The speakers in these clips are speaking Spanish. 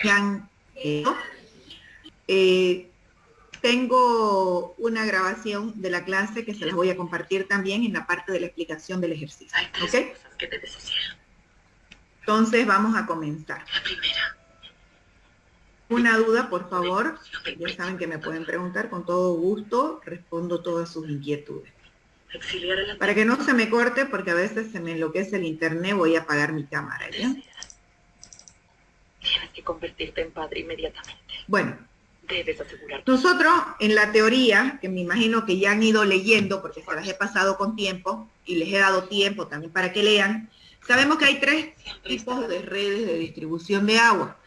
han hecho. Tengo una grabación de la clase que se las voy a compartir también en la parte de la explicación del ejercicio. ¿Ok? Entonces vamos a comenzar. La primera. Una duda, por favor. Ya saben que me pueden preguntar con todo gusto. Respondo todas sus inquietudes. Para que no se me corte, porque a veces se me enloquece el internet, voy a apagar mi cámara, ¿ya? Tienes que convertirte en padre inmediatamente. Bueno. Debes asegurar. Nosotros, en la teoría, que me imagino que ya han ido leyendo, porque se las he pasado con tiempo, y les he dado tiempo también para que lean, sabemos que hay tres tipos de redes de distribución de agua.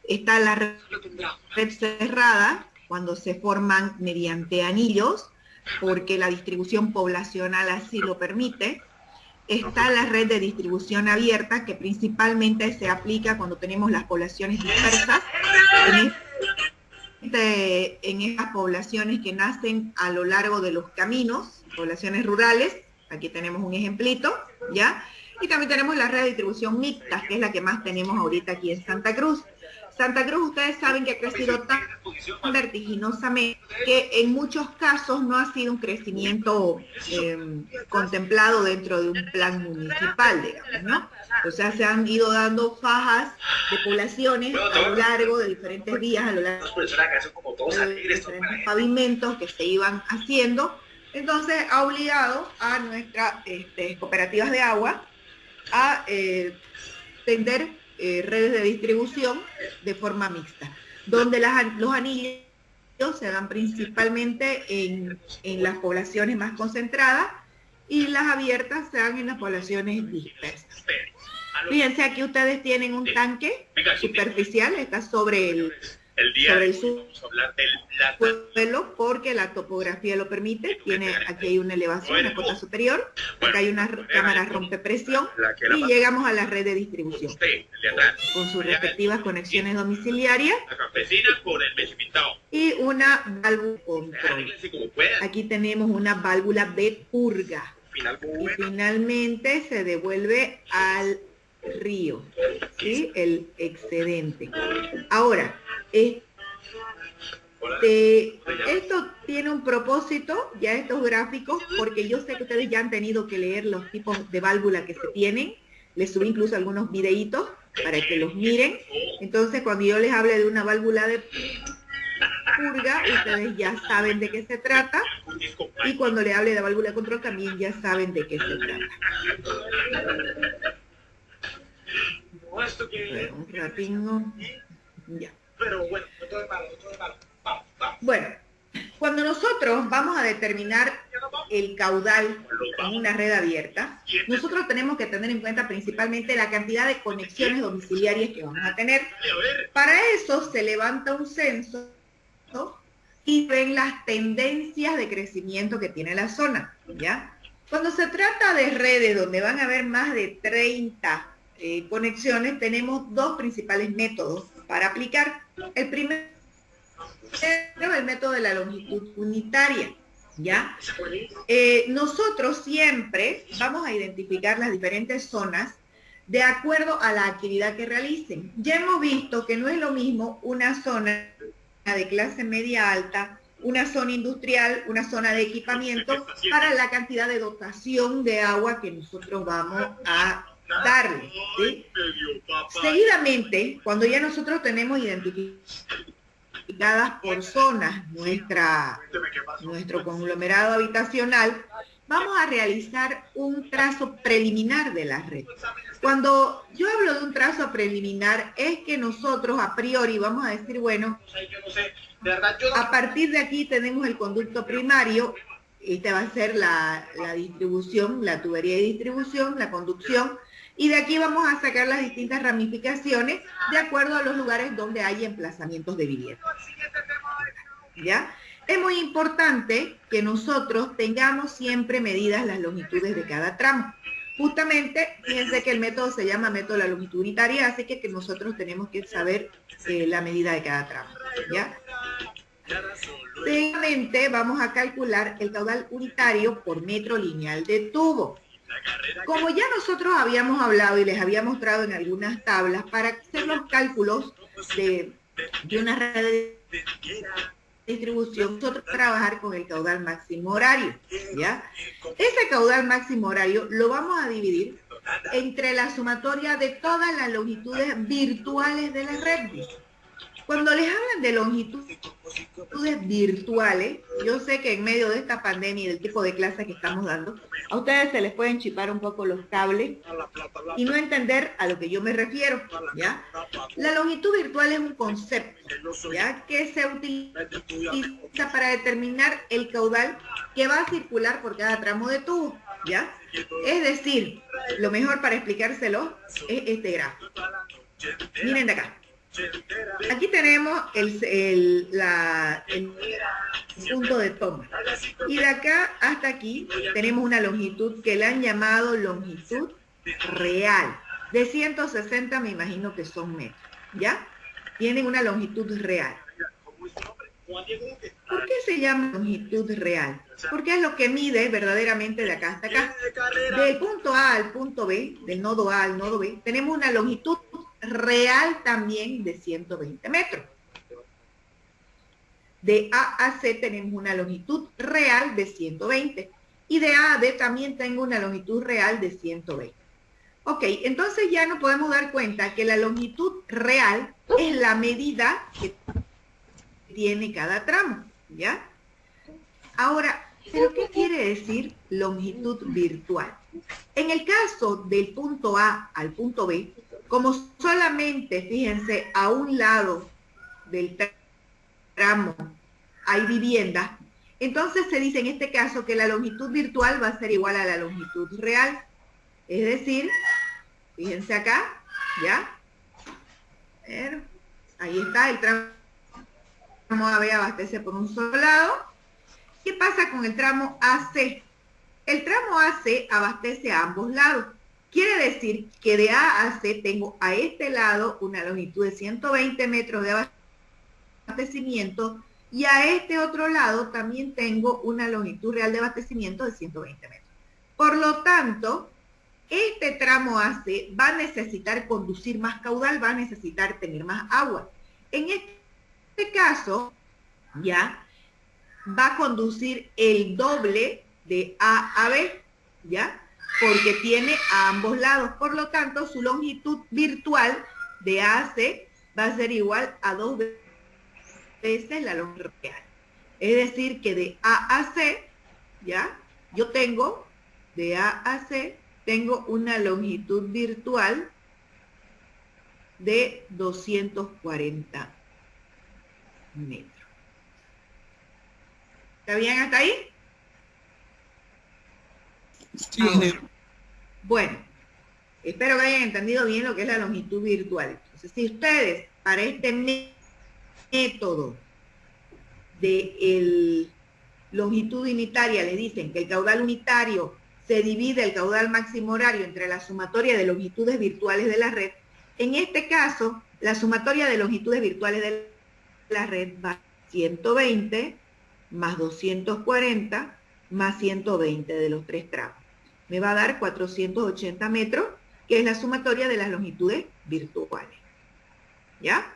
Está la red cerrada, cuando se forman mediante anillos, porque la distribución poblacional así lo permite. Está la red de distribución abierta, que principalmente se aplica cuando tenemos las poblaciones dispersas, en esas poblaciones que nacen a lo largo de los caminos, poblaciones rurales. Aquí tenemos un ejemplito, ¿ya? Y también tenemos la red de distribución mixta, que es la que más tenemos ahorita aquí en Santa Cruz. Santa Cruz, ustedes saben que ha crecido tan vertiginosamente que en muchos casos no ha sido un crecimiento contemplado dentro de un plan municipal, digamos, ¿no? O sea, se han ido dando fajas de poblaciones a lo largo de diferentes vías, a lo largo de diferentes pavimentos que se iban haciendo. Entonces ha obligado a nuestras cooperativas de agua a tender redes de distribución de forma mixta, donde los anillos se dan principalmente en las poblaciones más concentradas y las abiertas se dan en las poblaciones dispersas. Fíjense, aquí ustedes tienen un tanque superficial, está sobre el suelo, porque la topografía lo permite. Aquí hay una elevación, una cota superior, acá hay una cámara rompepresión y llegamos a la red de distribución con sus respectivas conexiones domiciliarias y una válvula control. Aquí tenemos una válvula de purga y finalmente se devuelve al río, ¿sí? El excedente. Ahora, esto tiene un propósito, ya estos gráficos, porque yo sé que ustedes ya han tenido que leer los tipos de válvula que se tienen. Les subí incluso algunos videitos para que los miren. Entonces, cuando yo les hable de una válvula de purga, ustedes ya saben de qué se trata. Y cuando le hable de válvula de control, también ya saben de qué se trata. Bueno, un ratito. Ya. Bueno, cuando nosotros vamos a determinar el caudal en una red abierta, nosotros tenemos que tener en cuenta principalmente la cantidad de conexiones domiciliarias que vamos a tener. Para eso se levanta un censo y ven las tendencias de crecimiento que tiene la zona, ¿ya? Cuando se trata de redes donde van a haber más de 30 conexiones, tenemos dos principales métodos para aplicar. El primero es el método de la longitud unitaria, ¿ya? Nosotros siempre vamos a identificar las diferentes zonas de acuerdo a la actividad que realicen. Ya hemos visto que no es lo mismo una zona de clase media alta, una zona industrial, una zona de equipamiento, para la cantidad de dotación de agua que nosotros vamos a darle, ¿sí? Seguidamente, cuando ya nosotros tenemos identificadas por zonas nuestro conglomerado habitacional, vamos a realizar un trazo preliminar de la red. Cuando yo hablo de un trazo preliminar, es que nosotros a priori vamos a decir, bueno, a partir de aquí tenemos el conducto primario, esta va a ser la distribución, la tubería de distribución, la conducción, y de aquí vamos a sacar las distintas ramificaciones de acuerdo a los lugares donde hay emplazamientos de vivienda. ¿Ya? Es muy importante que nosotros tengamos siempre medidas las longitudes de cada tramo. Justamente, fíjense que el método se llama método de la longitud unitaria, así que nosotros tenemos que saber la medida de cada tramo, ¿ya? Seguidamente vamos a calcular el caudal unitario por metro lineal de tubo. Como ya nosotros habíamos hablado y les había mostrado en algunas tablas, para hacer los cálculos de una red de distribución, nosotros trabajar con el caudal máximo horario, ¿ya? Ese caudal máximo horario lo vamos a dividir entre la sumatoria de todas las longitudes virtuales de la red. Cuando les hablan de longitudes virtuales, yo sé que en medio de esta pandemia y del tipo de clase que estamos dando, a ustedes se les pueden chipar un poco los cables y no entender a lo que yo me refiero, ¿ya? La longitud virtual es un concepto, ¿ya?, que se utiliza para determinar el caudal que va a circular por cada tramo de tubo, ¿ya? Es decir, lo mejor para explicárselo es este gráfico. Miren de acá. Aquí tenemos el punto de toma. Y de acá hasta aquí tenemos una longitud que le han llamado longitud real. De 160 me imagino que son metros, ¿ya? Tienen una longitud real. ¿Por qué se llama longitud real? Porque es lo que mide verdaderamente de acá hasta acá. Del punto A al punto B, del nodo A al nodo B, tenemos una longitud real también de 120 metros. De A a C tenemos una longitud real de 120. Y de A a B también tengo una longitud real de 120. Ok, entonces ya nos podemos dar cuenta que la longitud real es la medida que tiene cada tramo, ¿ya? Ahora, ¿pero qué quiere decir longitud virtual? En el caso del punto A al punto B, como solamente, fíjense, a un lado del tramo hay viviendas, entonces se dice en este caso que la longitud virtual va a ser igual a la longitud real. Es decir, fíjense acá, ¿ya? A ver, ahí está, el tramo AB abastece por un solo lado. ¿Qué pasa con el tramo AC? El tramo AC abastece a ambos lados. Quiere decir que de A a C tengo a este lado una longitud de 120 metros de abastecimiento y a este otro lado también tengo una longitud real de abastecimiento de 120 metros. Por lo tanto, este tramo AC va a necesitar conducir más caudal, va a necesitar tener más agua. En este caso, ya, va a conducir el doble de A a B, ¿ya? Porque tiene a ambos lados. Por lo tanto, su longitud virtual de A a C va a ser igual a 2 veces la longitud real. Es decir, que de A a C, ¿ya? Yo tengo, de A a C, tengo una longitud virtual de 240 metros. ¿Está bien hasta ahí? Sí. Ahora, bueno, espero que hayan entendido bien lo que es la longitud virtual. Entonces, si ustedes para este método de longitud unitaria le dicen que el caudal unitario se divide el caudal máximo horario entre la sumatoria de longitudes virtuales de la red, en este caso, la sumatoria de longitudes virtuales de la red va a 120 más 240 más 120 de los tres tramos. Me va a dar 480 metros, que es la sumatoria de las longitudes virtuales. ¿Ya?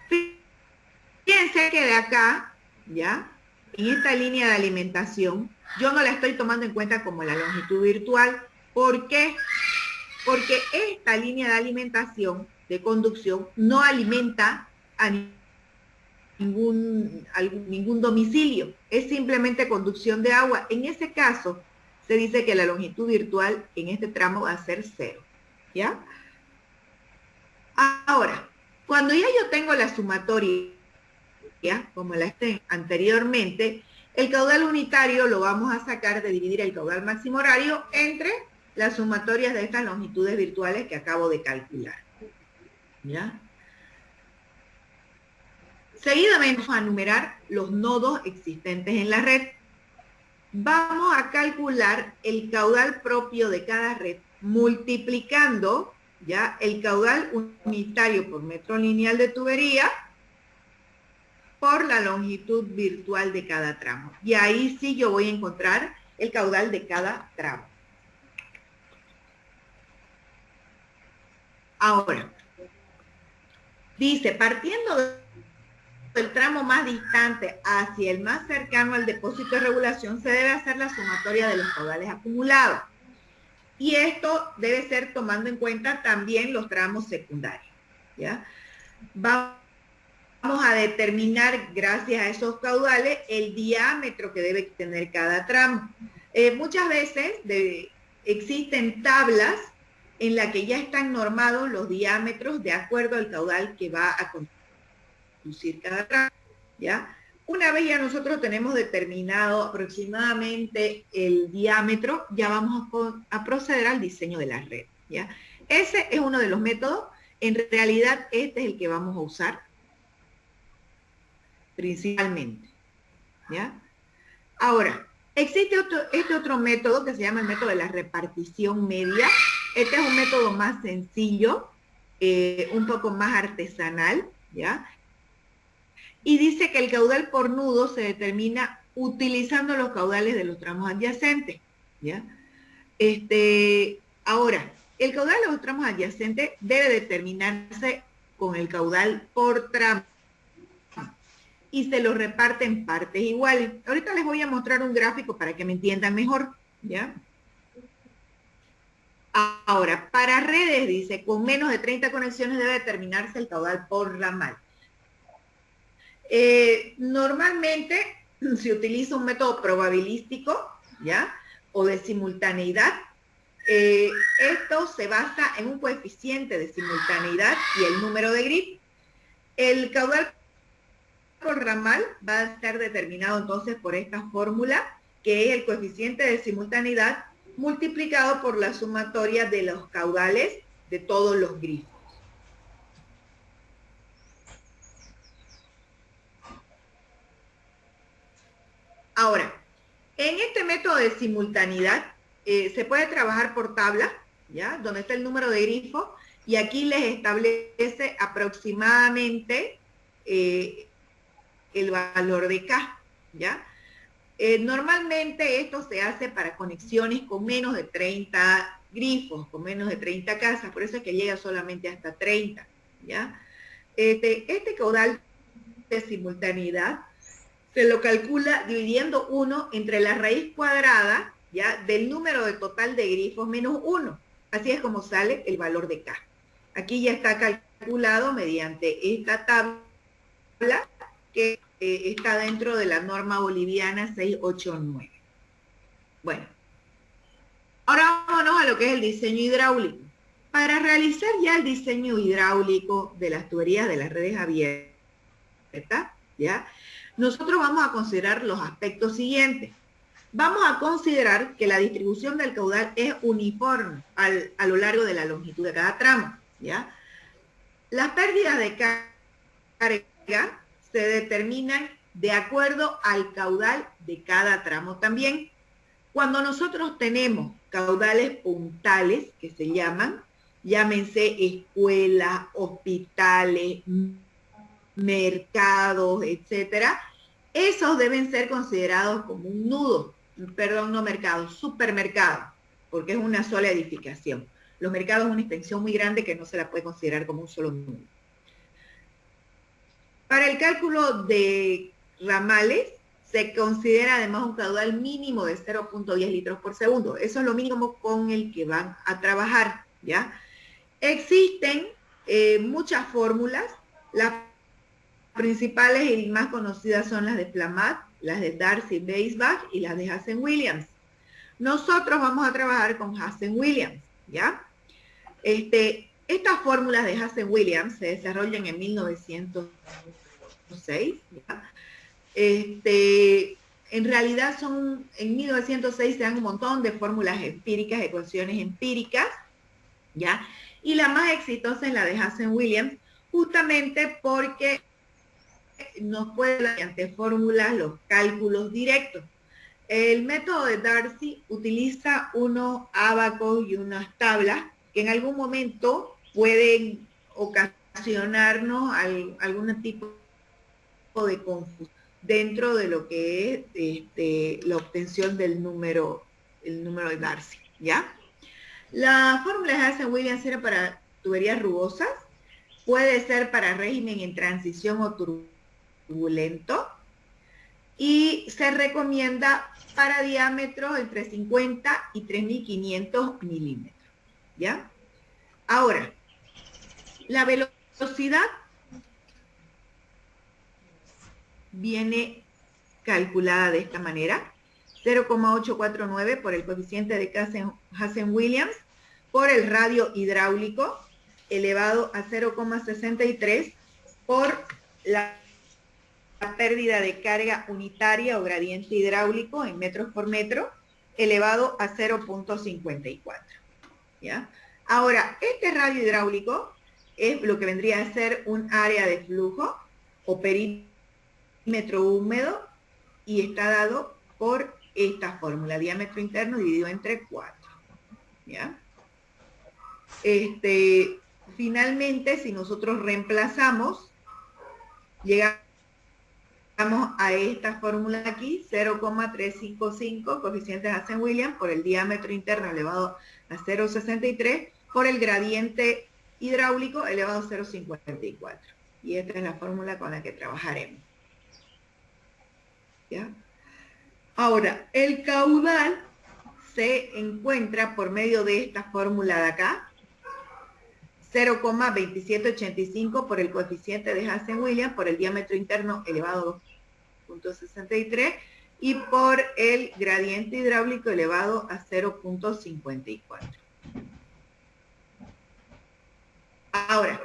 Fíjense que de acá, ¿ya?, en esta línea de alimentación, yo no la estoy tomando en cuenta como la longitud virtual. ¿Por qué? Porque esta línea de alimentación, de conducción, no alimenta a ningún domicilio. Es simplemente conducción de agua. En ese caso, se dice que la longitud virtual en este tramo va a ser 0. ¿Ya? Ahora, cuando ya yo tengo la sumatoria, como la esté anteriormente, el caudal unitario lo vamos a sacar de dividir el caudal máximo horario entre las sumatorias de estas longitudes virtuales que acabo de calcular. ¿Ya? Seguidamente vamos a enumerar los nodos existentes en la red. Vamos a calcular el caudal propio de cada red multiplicando, ¿ya?, el caudal unitario por metro lineal de tubería por la longitud virtual de cada tramo. Y ahí sí yo voy a encontrar el caudal de cada tramo. Ahora, dice, partiendo del tramo más distante hacia el más cercano al depósito de regulación, se debe hacer la sumatoria de los caudales acumulados. Y esto debe ser tomando en cuenta también los tramos secundarios, ¿ya? Vamos a determinar, gracias a esos caudales, el diámetro que debe tener cada tramo. Muchas veces existen tablas en las que ya están normados los diámetros de acuerdo al caudal que va a conducir cada tramo, ¿ya? Una vez ya nosotros tenemos determinado aproximadamente el diámetro, ya vamos a proceder al diseño de la red, ¿ya? Ese es uno de los métodos. En realidad, este es el que vamos a usar principalmente, ¿ya? Ahora, existe este otro método que se llama el método de la repartición media. Este es un método más sencillo, un poco más artesanal, ¿ya? Y dice que el caudal por nudo se determina utilizando los caudales de los tramos adyacentes, ¿ya? Ahora, el caudal de los tramos adyacentes debe determinarse con el caudal por tramo y se lo reparte en partes iguales. Ahorita les voy a mostrar un gráfico para que me entiendan mejor, ¿ya? Ahora, para redes, dice, con menos de 30 conexiones debe determinarse el caudal por ramal. Normalmente se utiliza un método probabilístico, ¿ya? O de simultaneidad. Esto se basa en un coeficiente de simultaneidad y el número de grip. El caudal por ramal va a estar determinado entonces por esta fórmula, que es el coeficiente de simultaneidad multiplicado por la sumatoria de los caudales de todos los grifos. Ahora, en este método de simultaneidad se puede trabajar por tabla, ¿ya? Donde está el número de grifos, y aquí les establece aproximadamente el valor de K, ¿ya? Normalmente esto se hace para conexiones con menos de 30 grifos, con menos de 30 casas, por eso es que llega solamente hasta 30, ¿ya? Este caudal de simultaneidad se lo calcula dividiendo 1 entre la raíz cuadrada, ¿ya? Del número de total de grifos menos 1. Así es como sale el valor de K. Aquí ya está calculado mediante esta tabla que está dentro de la norma boliviana 689. Bueno, ahora vámonos a lo que es el diseño hidráulico. Para realizar ya el diseño hidráulico de las tuberías de las redes abiertas, ¿ya? Nosotros vamos a considerar los aspectos siguientes. Vamos a considerar que la distribución del caudal es uniforme a lo largo de la longitud de cada tramo, ¿ya? Las pérdidas de carga se determinan de acuerdo al caudal de cada tramo también. Cuando nosotros tenemos caudales puntales, que se llaman, llámense escuelas, hospitales, mercados, etcétera, esos deben ser considerados como un nudo, perdón, no mercado, supermercado, porque es una sola edificación. Los mercados es una extensión muy grande que no se la puede considerar como un solo nudo. Para el cálculo de ramales, se considera además un caudal mínimo de 0.10 litros por segundo. Eso es lo mínimo con el que van a trabajar, ¿ya? Existen muchas fórmulas. Las principales y más conocidas son las de Flamat, las de Darcy-Weisbach y las de Hazen-Williams. Nosotros vamos a trabajar con Hazen-Williams, ¿ya? Estas fórmulas de Hazen-Williams se desarrollan en 1906, ¿ya? En realidad en 1906 se dan un montón de fórmulas empíricas, ecuaciones empíricas, ¿ya? Y la más exitosa es la de Hazen-Williams, justamente porque nos puede dar mediante fórmulas los cálculos directos. El método de Darcy utiliza unos ábacos y unas tablas que en algún momento pueden ocasionarnos algún tipo de confusión dentro de lo que es la obtención del número de Darcy, ¿ya? La fórmula de Hazen-Williams era para tuberías rugosas, puede ser para régimen en transición o turbulento, y se recomienda para diámetros entre 50 y 3.500 milímetros, ¿ya? Ahora, la velocidad viene calculada de esta manera: 0,849 por el coeficiente de Hazen-Williams por el radio hidráulico elevado a 0,63 por la pérdida de carga unitaria o gradiente hidráulico en metros por metro elevado a 0,54, ¿ya? Ahora, este radio hidráulico es lo que vendría a ser un área de flujo o perímetro húmedo y está dado por esta fórmula: diámetro interno dividido entre 4, ¿ya? Finalmente, si nosotros reemplazamos, llegamos a esta fórmula aquí: 0,355 coeficiente de Hazen-Williams por el diámetro interno elevado a 0,63 por el gradiente hidráulico elevado a 0,54. Y esta es la fórmula con la que trabajaremos, ¿ya? Ahora, el caudal se encuentra por medio de esta fórmula de acá: 0,2785 por el coeficiente de Hazen-Williams por el diámetro interno elevado a 2,63 y por el gradiente hidráulico elevado a 0,54. Ahora,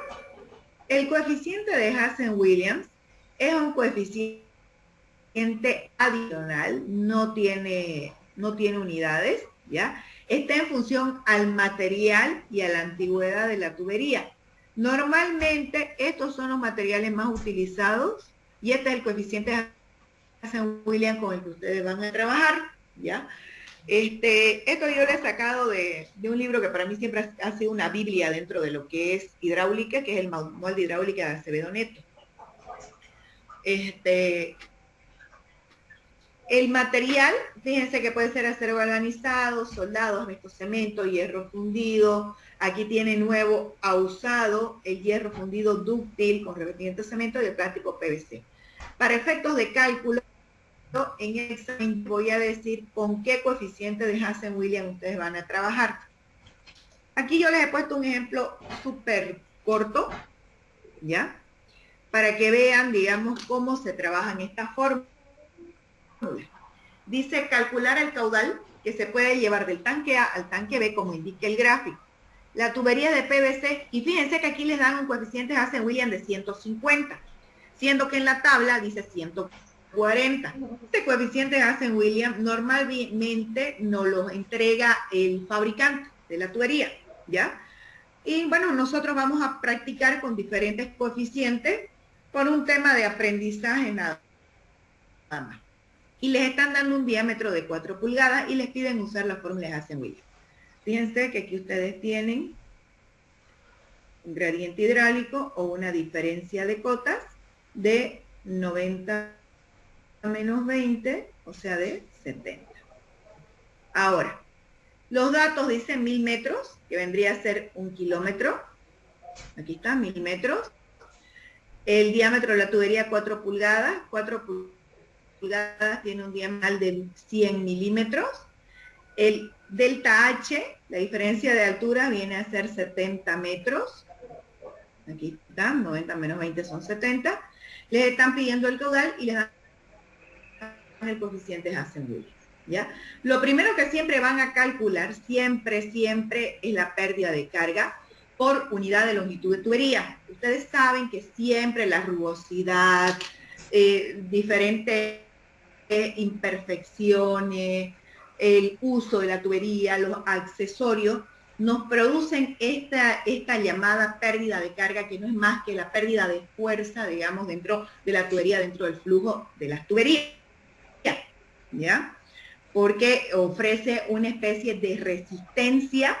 el coeficiente de Hazen-Williams es un coeficiente adicional, no tiene unidades, ¿ya? Está en función al material y a la antigüedad de la tubería. Normalmente estos son los materiales más utilizados y este es el coeficiente de Hazen-Williams con el que ustedes van a trabajar, ¿ya? Esto yo lo he sacado de un libro que para mí siempre ha sido una biblia dentro de lo que es hidráulica, que es el Manual de Hidráulica de Acevedo Neto. El material, fíjense que puede ser acero galvanizado, soldado, asbesto, cemento, hierro fundido. Aquí tiene nuevo a usado el hierro fundido dúctil con revestimiento de cemento y el plástico PVC. Para efectos de cálculo, en el examen voy a decir con qué coeficiente de Hazen-Williams ustedes van a trabajar. Aquí yo les he puesto un ejemplo súper corto, ¿ya? Para que vean, digamos, cómo se trabaja en esta forma. Dice calcular el caudal que se puede llevar del tanque A al tanque B como indica el gráfico. La tubería de PVC, y fíjense que aquí les dan un coeficiente de Hazen-Williams de 150, siendo que en la tabla dice 140. Este coeficiente de Hazen-Williams normalmente nos lo entrega el fabricante de la tubería, ¿ya? Y bueno, nosotros vamos a practicar con diferentes coeficientes por un tema de aprendizaje nada más. Y les están dando un diámetro de 4 pulgadas y les piden usar la fórmula de Hazen-Williams. Fíjense que aquí ustedes tienen un gradiente hidráulico o una diferencia de cotas de 90 menos 20, o sea de 70. Ahora, los datos dicen 1000 metros, que vendría a ser 1 kilómetro. Aquí está, 1000 metros. El diámetro de la tubería 4 pulgadas. 4 pulgadas tiene un diámetro de 100 milímetros. El delta H, la diferencia de altura, viene a ser 70 metros. Aquí está, 90 menos 20 son 70. Les están pidiendo el caudal y les dan el coeficiente de Hazen-Williams, ¿ya? Lo primero que siempre van a calcular, siempre es la pérdida de carga por unidad de longitud de tubería. Ustedes saben que siempre la rugosidad, diferentes imperfecciones, el uso de la tubería, los accesorios, nos producen esta llamada pérdida de carga, que no es más que la pérdida de fuerza, digamos, dentro de la tubería, dentro del flujo de las tuberías, ¿ya? Porque ofrece una especie de resistencia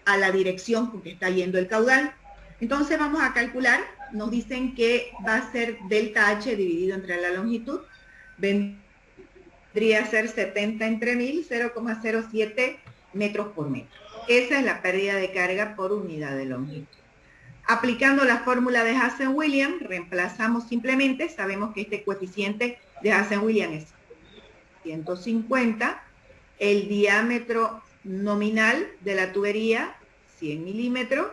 a la dirección con que está yendo el caudal. Entonces vamos a calcular, nos dicen que va a ser delta H dividido entre la longitud, vendría a ser 70 entre 1000, 0,07 metros por metro. Esa es la pérdida de carga por unidad de longitud. Aplicando la fórmula de Hazen-Williams, reemplazamos simplemente, sabemos que este coeficiente de Hazen-Williams es 150, el diámetro nominal de la tubería, 100 milímetros,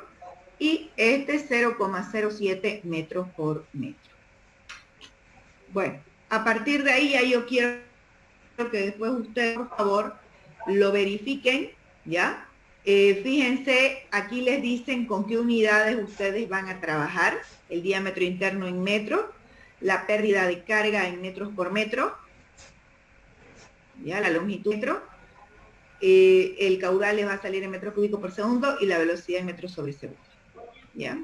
y este 0,07 metros por metro. Bueno, a partir de ahí ya yo quiero que después ustedes, por favor, lo verifiquen, ¿ya? Fíjense, aquí les dicen con qué unidades ustedes van a trabajar, el diámetro interno en metros, la pérdida de carga en metros por metro, ¿ya? La longitud metro, el caudal les va a salir en metros cúbicos por segundo y la velocidad en metros sobre segundo, ¿ya?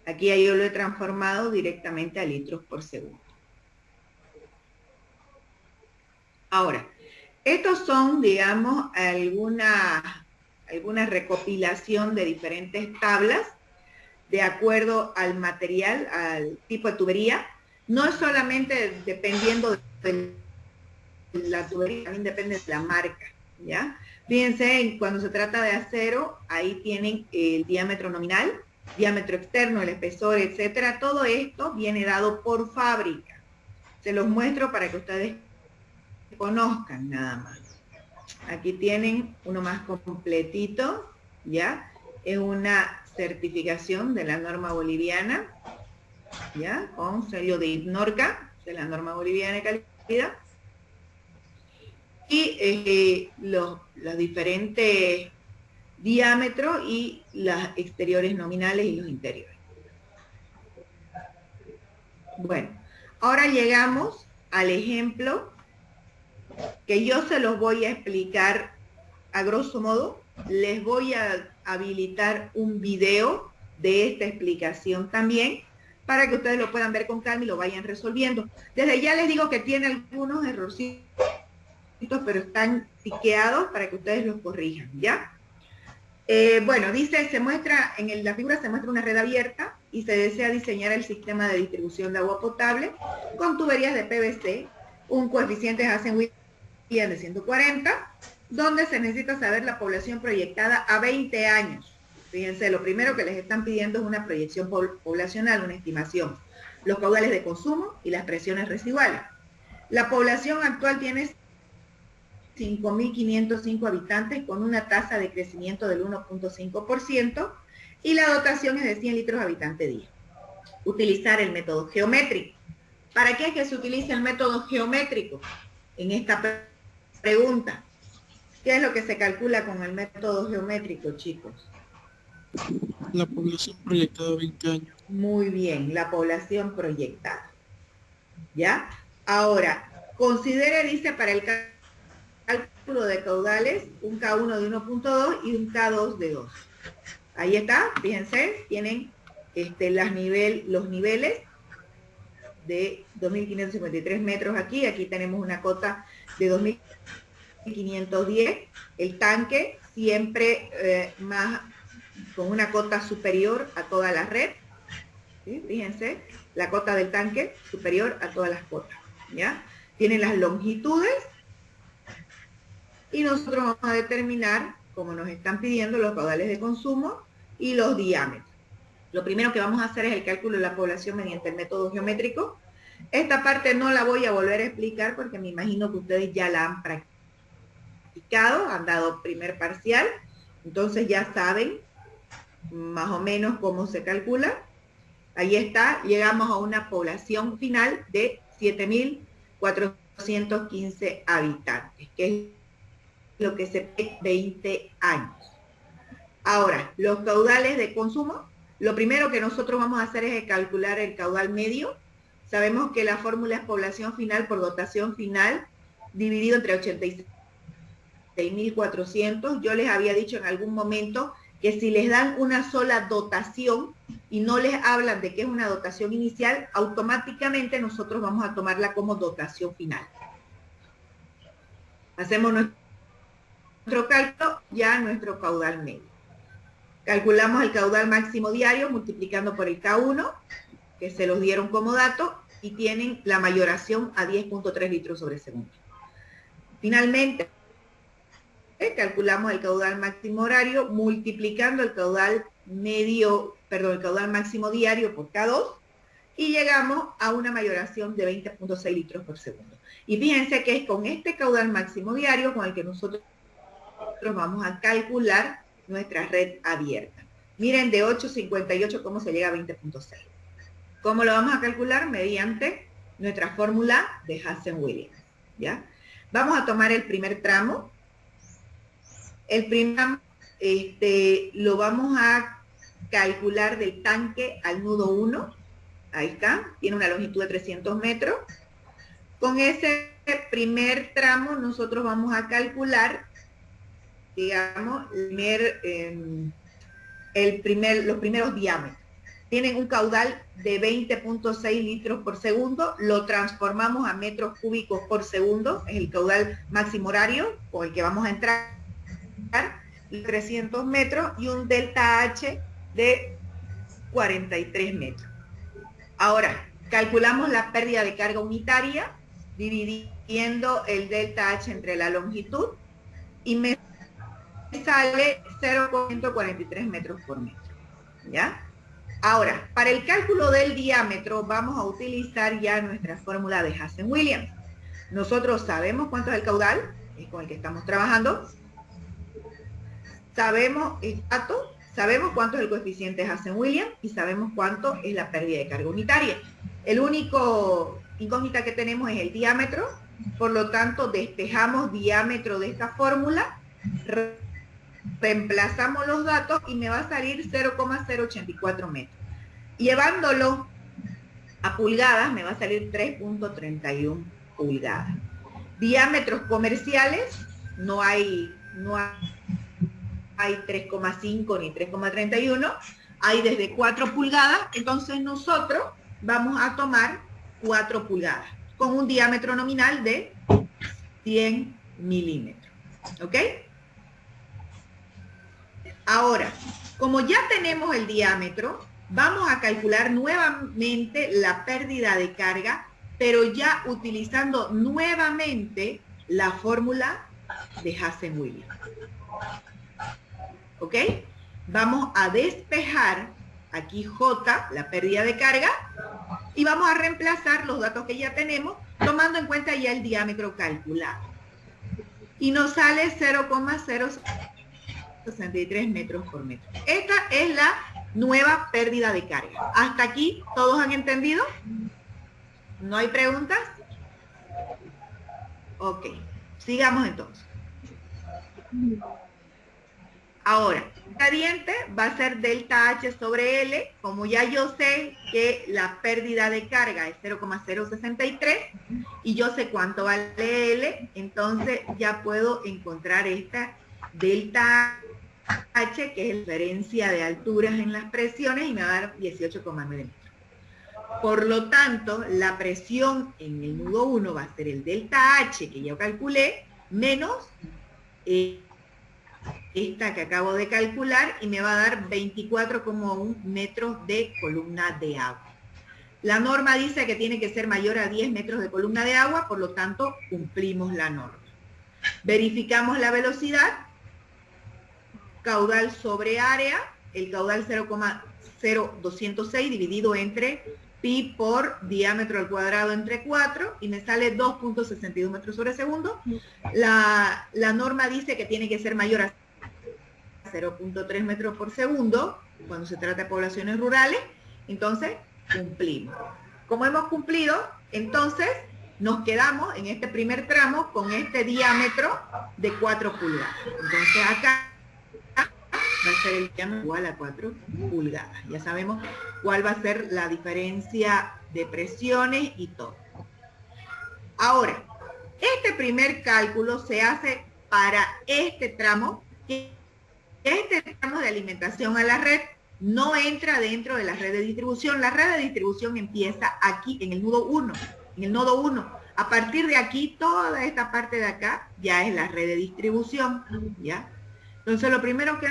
Aquí yo lo he transformado directamente a litros por segundo. Ahora, estos son, digamos, alguna recopilación de diferentes tablas de acuerdo al material, al tipo de tubería. No es solamente dependiendo de la tubería, también depende de la marca, ¿ya? Fíjense, cuando se trata de acero, ahí tienen el diámetro nominal, diámetro externo, el espesor, etcétera. Todo esto viene dado por fábrica. Se los muestro para que ustedes conozcan nada más. Aquí tienen uno más completito, ¿ya? Es una certificación de la norma boliviana, ¿ya? Con sello de IPNORCA, de la norma boliviana de calidad. Y los diferentes diámetros y las exteriores nominales y los interiores. Bueno, ahora llegamos al ejemplo que yo se los voy a explicar a grosso modo. Les voy a habilitar un video de esta explicación también para que ustedes lo puedan ver con calma y lo vayan resolviendo. Desde ya les digo que tiene algunos errorcitos, pero están tiqueados para que ustedes los corrijan, ¿ya? Bueno, dice, se muestra, en la figura se muestra una red abierta y se desea diseñar el sistema de distribución de agua potable con tuberías de PVC, un coeficiente de Hazen-Williams de 140, donde se necesita saber la población proyectada a 20 años. Fíjense, lo primero que les están pidiendo es una proyección poblacional, una estimación, los caudales de consumo y las presiones residuales. La población actual tiene 5.505 habitantes con una tasa de crecimiento del 1.5% y la dotación es de 100 litros habitante día. Utilizar el método geométrico. ¿Para qué es que se utiliza el método geométrico? En esta pregunta, ¿qué es lo que se calcula con el método geométrico, chicos? La población proyectada a 20 años. Muy bien, la población proyectada. ¿Ya? Ahora, considere, dice, para el cálculo de caudales, un K1 de 1.2 y un K2 de 2. Ahí está, fíjense, tienen los niveles de 2.553 metros aquí tenemos una cota de 2.510, el tanque siempre más con una cota superior a toda la red, ¿sí? Fíjense, la cota del tanque superior a todas las cotas, ¿ya? Tienen las longitudes y nosotros vamos a determinar, como nos están pidiendo, los caudales de consumo y los diámetros. Lo primero que vamos a hacer es el cálculo de la población mediante el método geométrico. Esta parte no la voy a volver a explicar porque me imagino que ustedes ya la han practicado, han dado primer parcial, entonces ya saben más o menos cómo se calcula. Ahí está, llegamos a una población final de 7.415 habitantes, que es lo que se ve 20 años. Ahora, los caudales de consumo, lo primero que nosotros vamos a hacer es calcular el caudal medio. Sabemos que la fórmula es población final por dotación final, dividido entre 86.400. Yo les había dicho en algún momento que si les dan una sola dotación y no les hablan de que es una dotación inicial, automáticamente nosotros vamos a tomarla como dotación final. Hacemos nuestro cálculo, ya nuestro caudal medio. Calculamos el caudal máximo diario multiplicando por el K1, que se los dieron como dato, y tienen la mayoración a 10.3 litros sobre segundo. Finalmente, calculamos el caudal máximo horario multiplicando el caudal el caudal máximo diario por K2 y llegamos a una mayoración de 20.6 litros por segundo. Y fíjense que es con este caudal máximo diario con el que nosotros vamos a calcular nuestra red abierta. Miren de 8.58 cómo se llega a 20.6. ¿Cómo lo vamos a calcular? Mediante nuestra fórmula de Hazen-Williams, ¿ya? Vamos a tomar el primer tramo. El primer tramo lo vamos a calcular del tanque al nudo 1. Ahí está, tiene una longitud de 300 metros. Con ese primer tramo nosotros vamos a calcular, digamos, los primeros diámetros. Tienen un caudal de 20.6 litros por segundo, lo transformamos a metros cúbicos por segundo, es el caudal máximo horario con el que vamos a entrar, 300 metros y un delta H de 43 metros. Ahora, calculamos la pérdida de carga unitaria, dividiendo el delta H entre la longitud, y me sale 0.43 metros por metro, ¿ya? Ahora, para el cálculo del diámetro vamos a utilizar ya nuestra fórmula de Hazen-Williams. Nosotros sabemos cuánto es el caudal, es con el que estamos trabajando, sabemos el dato, sabemos cuánto es el coeficiente de Hazen-Williams y sabemos cuánto es la pérdida de carga unitaria. El único incógnita que tenemos es el diámetro, por lo tanto despejamos diámetro de esta fórmula, reemplazamos los datos y me va a salir 0,084 metros. Llevándolo a pulgadas me va a salir 3.31 pulgadas. Diámetros comerciales, no hay 3,5 ni 3,31, hay desde 4 pulgadas, entonces nosotros vamos a tomar 4 pulgadas, con un diámetro nominal de 100 milímetros, ¿ok? Ahora, como ya tenemos el diámetro, vamos a calcular nuevamente la pérdida de carga, pero ya utilizando nuevamente la fórmula de Hazen-Williams. ¿Ok? Vamos a despejar aquí J, la pérdida de carga, y vamos a reemplazar los datos que ya tenemos, tomando en cuenta ya el diámetro calculado. Y nos sale 0,063 metros por metro. Esta es la nueva pérdida de carga. ¿Hasta aquí todos han entendido? ¿No hay preguntas? Ok, sigamos entonces. Ahora, el gradiente va a ser delta H sobre L. Como ya yo sé que la pérdida de carga es 0,063 y yo sé cuánto vale L, entonces ya puedo encontrar esta delta H, que es la diferencia de alturas en las presiones, y me va a dar 18,9 metros. Por lo tanto, la presión en el nudo 1 va a ser el delta H, que ya calculé, menos esta que acabo de calcular, y me va a dar 24,1 metros de columna de agua. La norma dice que tiene que ser mayor a 10 metros de columna de agua, por lo tanto, cumplimos la norma. Verificamos la velocidad, caudal sobre área, el caudal 0,0206 dividido entre pi por diámetro al cuadrado entre 4, y me sale 2.62 metros sobre segundo. La norma dice que tiene que ser mayor a 0.3 metros por segundo cuando se trata de poblaciones rurales, entonces cumplimos. Como hemos cumplido, entonces nos quedamos en este primer tramo con este diámetro de 4 pulgadas. Entonces acá va a ser el diámetro igual a 4 pulgadas. Ya sabemos cuál va a ser la diferencia de presiones y todo. Ahora, este primer cálculo se hace para este tramo, que este tramo de alimentación a la red no entra dentro de la red de distribución. La red de distribución empieza aquí en el nudo 1, en el nodo 1. A partir de aquí, toda esta parte de acá ya es la red de distribución, ¿ya? Entonces, lo primero que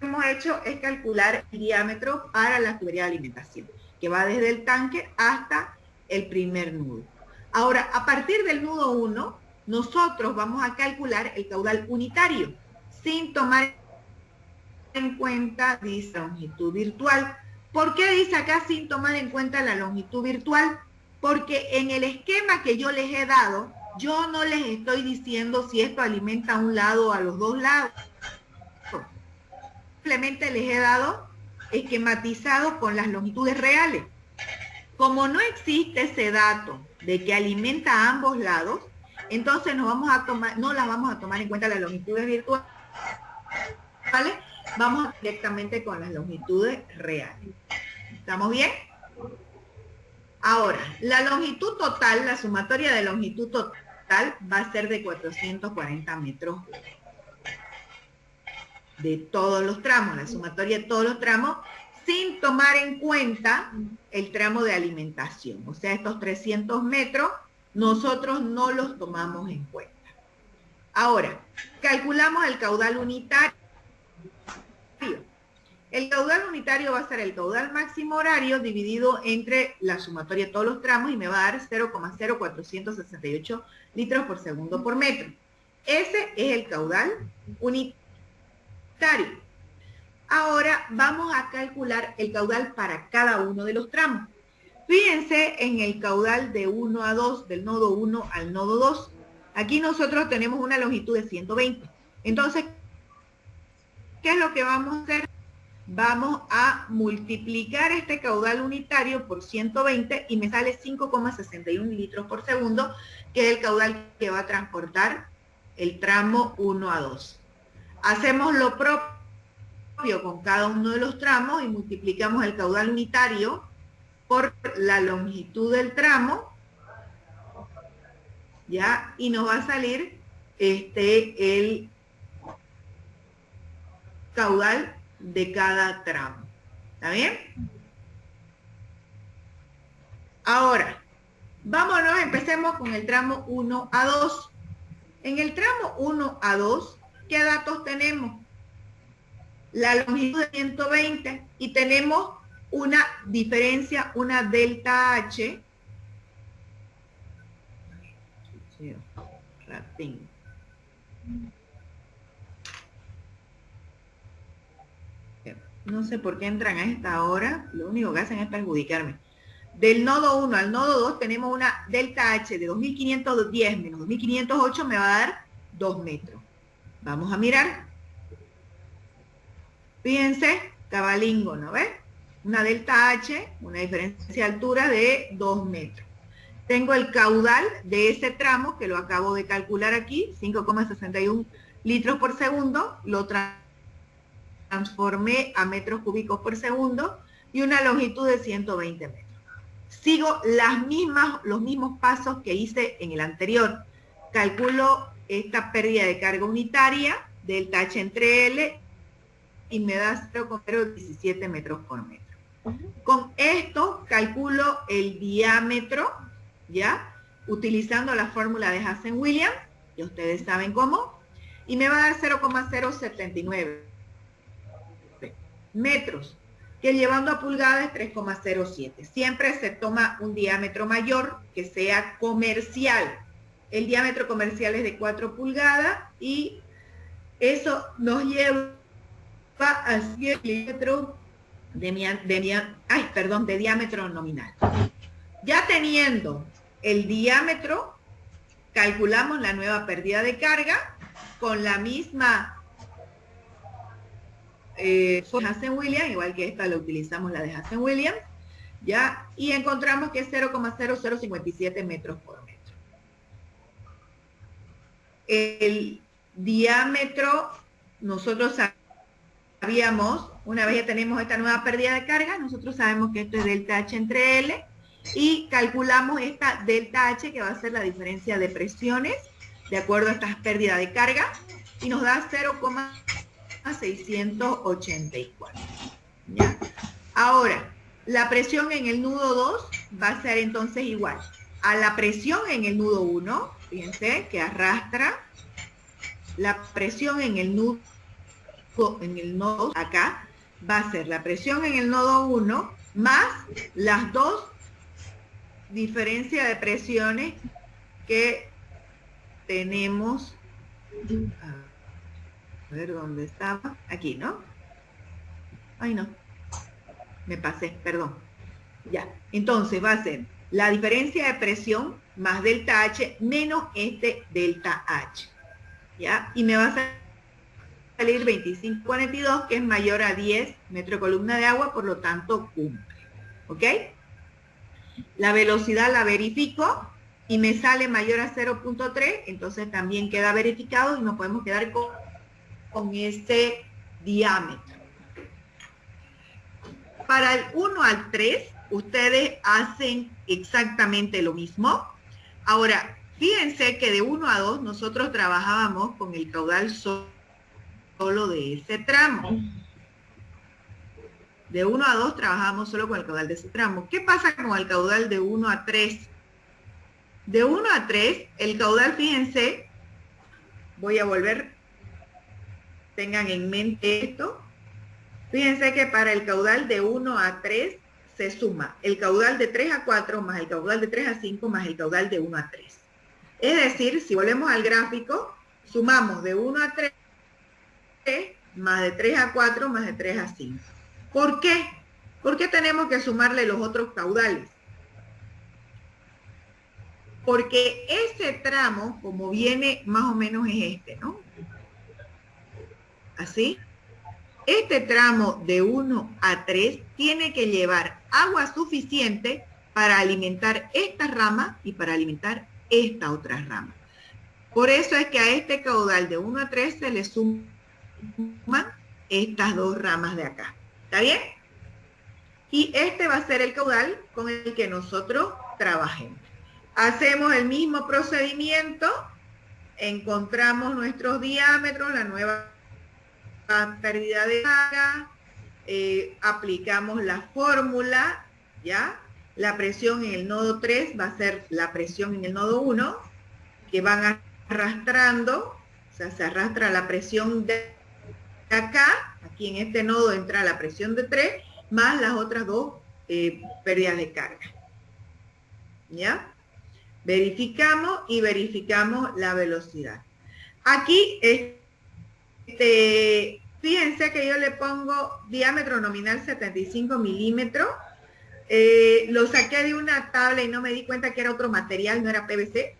hemos hecho es calcular el diámetro para la tubería de alimentación, que va desde el tanque hasta el primer nudo. Ahora, a partir del nudo 1, nosotros vamos a calcular el caudal unitario, sin tomar en cuenta, dice longitud virtual. ¿Por qué dice acá sin tomar en cuenta la longitud virtual? Porque en el esquema que yo les he dado, yo no les estoy diciendo si esto alimenta a un lado o a los dos lados. Simplemente les he dado esquematizado con las longitudes reales. Como no existe ese dato de que alimenta a ambos lados, entonces no las vamos a tomar en cuenta las longitudes virtuales, ¿vale? Vamos directamente con las longitudes reales. ¿Estamos bien? Ahora, la longitud total, la sumatoria de longitud total va a ser de 440 metros de todos los tramos, la sumatoria de todos los tramos, sin tomar en cuenta el tramo de alimentación. O sea, estos 300 metros, nosotros no los tomamos en cuenta. Ahora, calculamos el caudal unitario. El caudal unitario va a ser el caudal máximo horario dividido entre la sumatoria de todos los tramos y me va a dar 0,0468 litros por segundo por metro. Ese es el caudal unitario. Ahora vamos a calcular el caudal para cada uno de los tramos. Fíjense en el caudal de 1 a 2, del nodo 1 al nodo 2. Aquí nosotros tenemos una longitud de 120. Entonces, ¿qué es lo que vamos a hacer? Vamos a multiplicar este caudal unitario por 120 y me sale 5,61 litros por segundo, que es el caudal que va a transportar el tramo 1 a 2. Hacemos lo propio con cada uno de los tramos y multiplicamos el caudal unitario por la longitud del tramo, ¿ya? Y nos va a salir el caudal de cada tramo. ¿Está bien? Ahora, vámonos, empecemos con el tramo 1 a 2. En el tramo 1 a 2, ¿qué datos tenemos? La longitud de 120 y tenemos una diferencia, una delta H. No sé por qué entran a esta hora, lo único que hacen es perjudicarme. Del nodo 1 al nodo 2 tenemos una delta H de 2510 menos 2508 me va a dar 2 metros. Vamos a mirar. Fíjense, cabalingo, ¿no ves? Una delta H, una diferencia de altura de 2 metros. Tengo el caudal de ese tramo, que lo acabo de calcular aquí, 5,61 litros por segundo, lo transformé a metros cúbicos por segundo, y una longitud de 120 metros. Sigo los mismos pasos que hice en el anterior. Calculo esta pérdida de carga unitaria, delta H entre L, y me da 0,017 metros por metro. Con esto calculo el diámetro, ¿ya? Utilizando la fórmula de Hazen-Williams, que ustedes saben cómo, y me va a dar 0,079 metros, que llevando a pulgadas es 3,07. Siempre se toma un diámetro mayor que sea comercial. El diámetro comercial es de 4 pulgadas y eso nos lleva a 100 milímetros de diámetro nominal. Ya teniendo el diámetro, calculamos la nueva pérdida de carga con la misma Hazen-Williams, igual que esta la utilizamos la de Hazen-Williams, ¿ya? Y encontramos que es 0,0057 metros por metro. El diámetro, nosotros sabíamos, una vez ya tenemos esta nueva pérdida de carga, nosotros sabemos que esto es delta H entre L, y calculamos esta delta H, que va a ser la diferencia de presiones, de acuerdo a estas pérdidas de carga, y nos da 0,684. ¿Ya? Ahora, la presión en el nudo 2 va a ser entonces igual a la presión en el nudo 1, fíjense que arrastra la presión en el nodo acá, va a ser la presión en el nodo 1 más las dos diferencias de presiones que tenemos. A ver dónde estaba, aquí, ¿no? Ay, no. Me pasé, perdón. Ya. Entonces va a ser la diferencia de presión más delta H menos este delta H. ¿Ya? Y me va a salir 2542, que es mayor a 10 metros columna de agua, por lo tanto cumple. ¿Ok? La velocidad la verifico y me sale mayor a 0.3, entonces también queda verificado y nos podemos quedar con este diámetro. Para el 1 al 3, ustedes hacen exactamente lo mismo. Ahora, fíjense que de 1 a 2 nosotros trabajábamos con el caudal solo de ese tramo. De 1 a 2 trabajamos solo con el caudal de ese tramo. ¿Qué pasa con el caudal de 1 a 3? De 1 a 3, el caudal, fíjense, voy a volver, tengan en mente esto. Fíjense que para el caudal de 1 a 3 se suma el caudal de 3 a 4 más el caudal de 3 a 5 más el caudal de 1 a 3. Es decir, si volvemos al gráfico, sumamos de 1 a 3 más de 3 a 4 más de 3 a 5. ¿Por qué? ¿Por qué tenemos que sumarle los otros caudales? Porque ese tramo, como viene, más o menos es este, ¿no? Así. Este tramo de 1 a 3 tiene que llevar agua suficiente para alimentar esta rama y para alimentar esta otra rama. Por eso es que a este caudal de 1 a 3 se le suman estas dos ramas de acá. ¿Está bien? Y este va a ser el caudal con el que nosotros trabajemos. Hacemos el mismo procedimiento, encontramos nuestros diámetros, la nueva pérdida de carga, aplicamos la fórmula, ¿ya? La presión en el nodo 3 va a ser la presión en el nodo 1, que van arrastrando, o sea, se arrastra la presión de acá, aquí en este nodo entra la presión de 3, más las otras dos pérdidas de carga. ¿Ya? Verificamos y verificamos la velocidad. Aquí, fíjense que yo le pongo diámetro nominal 75 milímetros. Lo saqué de una tabla y no me di cuenta que era otro material, no era PVC.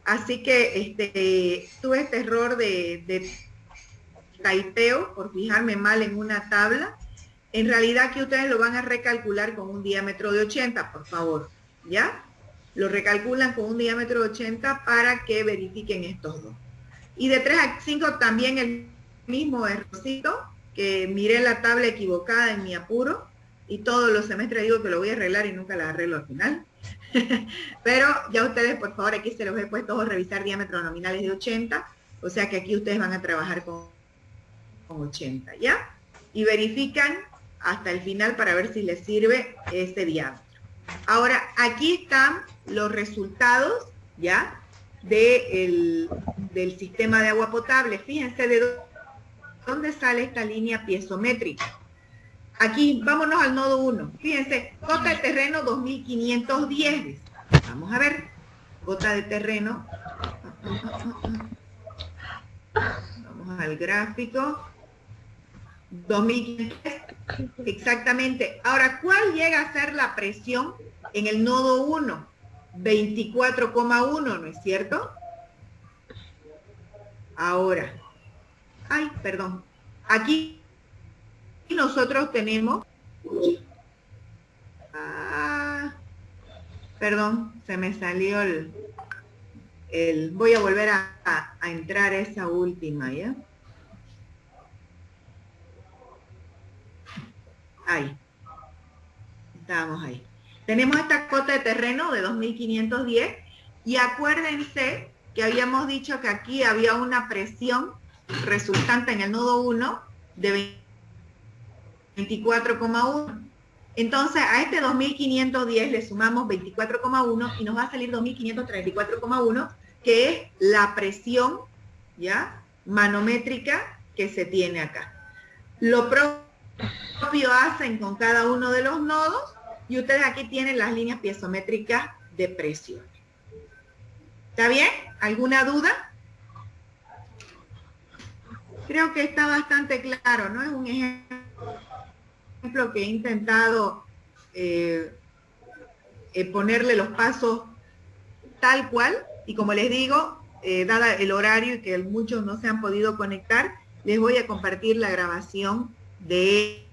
Así que tuve este error de taipeo por fijarme mal en una tabla. En realidad aquí ustedes lo van a recalcular con un diámetro de 80, por favor, ¿ya? Lo recalculan con un diámetro de 80 para que verifiquen estos dos. Y de 3 a 5 también el mismo errorcito, que miré la tabla equivocada en mi apuro, y todos los semestres digo que lo voy a arreglar y nunca la arreglo al final. Pero ya ustedes, por favor, aquí se los he puesto a revisar diámetros nominales de 80, o sea que aquí ustedes van a trabajar con 80, ¿ya? Y verifican hasta el final para ver si les sirve este diámetro. Ahora, aquí están los resultados, ¿ya? Del sistema de agua potable. Fíjense de dónde sale esta línea piezométrica. Aquí, vámonos al nodo 1. Fíjense, cota de terreno 2510. Vamos a ver, cota de terreno. Vamos al gráfico. 2500. Exactamente. Ahora, ¿cuál llega a ser la presión en el nodo 1? 24,1, ¿no es cierto? Ahora, ay, perdón. Aquí nosotros tenemos, perdón, se me salió voy a volver a entrar a esa última, ¿ya? Ahí. Estamos ahí. Tenemos esta cota de terreno de 2510 y acuérdense que habíamos dicho que aquí había una presión resultante en el nodo 1 de 24,1. Entonces a este 2510 le sumamos 24,1 y nos va a salir 2534,1, que es la presión, ¿ya? Manométrica que se tiene acá. Lo propio hacen con cada uno de los nodos y ustedes aquí tienen las líneas piezométricas de presión. ¿Está bien? ¿Alguna duda? Creo que está bastante claro, ¿no? Es un ejemplo ejemplo, que he intentado ponerle los pasos tal cual, y como les digo, dada el horario y que muchos no se han podido conectar, les voy a compartir la grabación de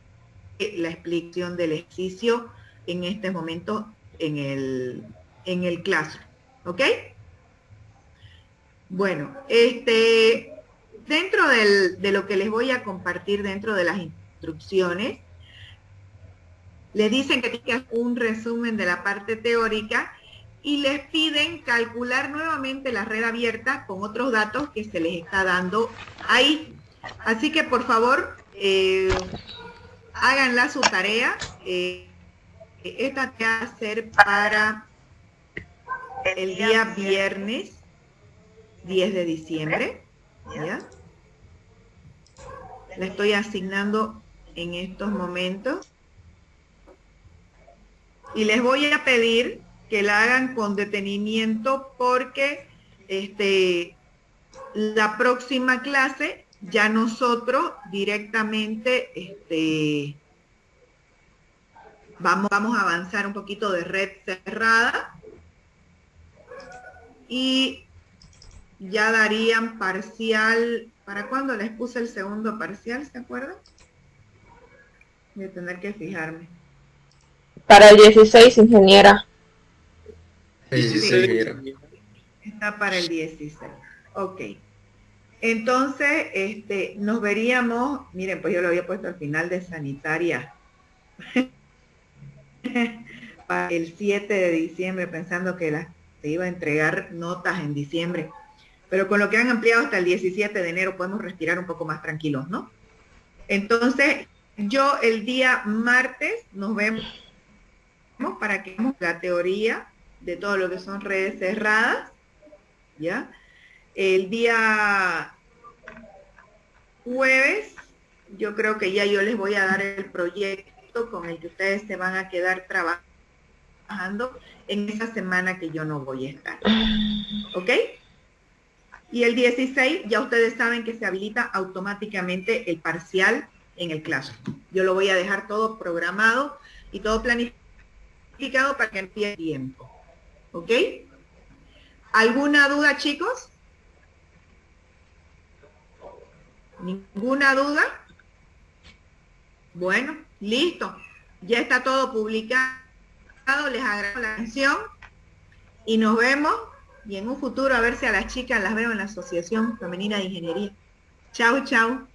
la explicación del ejercicio en este momento en el Classroom, ¿ok? Bueno, dentro de lo que les voy a compartir dentro de las instrucciones, les dicen que tienen que hacer un resumen de la parte teórica y les piden calcular nuevamente la red abierta con otros datos que se les está dando ahí. Así que por favor, háganla su tarea. Esta tarea va a ser para el día viernes 10 de diciembre. ¿Ya? La estoy asignando en estos momentos. Y les voy a pedir que la hagan con detenimiento porque la próxima clase ya nosotros directamente vamos a avanzar un poquito de red cerrada y ya darían parcial. ¿Para cuándo les puse el segundo parcial? ¿Se acuerdan? Voy a tener que fijarme. Para el 16, ingeniera. Sí, está para el 16. Ok. Entonces, nos veríamos, miren, pues yo lo había puesto al final de sanitaria. Para el 7 de diciembre, pensando que se iba a entregar notas en diciembre. Pero con lo que han ampliado hasta el 17 de enero podemos respirar un poco más tranquilos, ¿no? Entonces, yo el día martes nos vemos para que veamos la teoría de todo lo que son redes cerradas, ¿ya? El día jueves, yo creo que ya yo les voy a dar el proyecto con el que ustedes se van a quedar trabajando en esa semana que yo no voy a estar, ¿ok? Y el 16 ya ustedes saben que se habilita automáticamente el parcial en el Classroom. Yo lo voy a dejar todo programado y todo planificado para que empiece tiempo. ¿Ok? ¿Alguna duda, chicos? ¿Ninguna duda? Bueno, listo. Ya está todo publicado. Les agradezco la atención y nos vemos. Y en un futuro a ver si a las chicas las veo en la Asociación Femenina de Ingeniería. Chau, chau.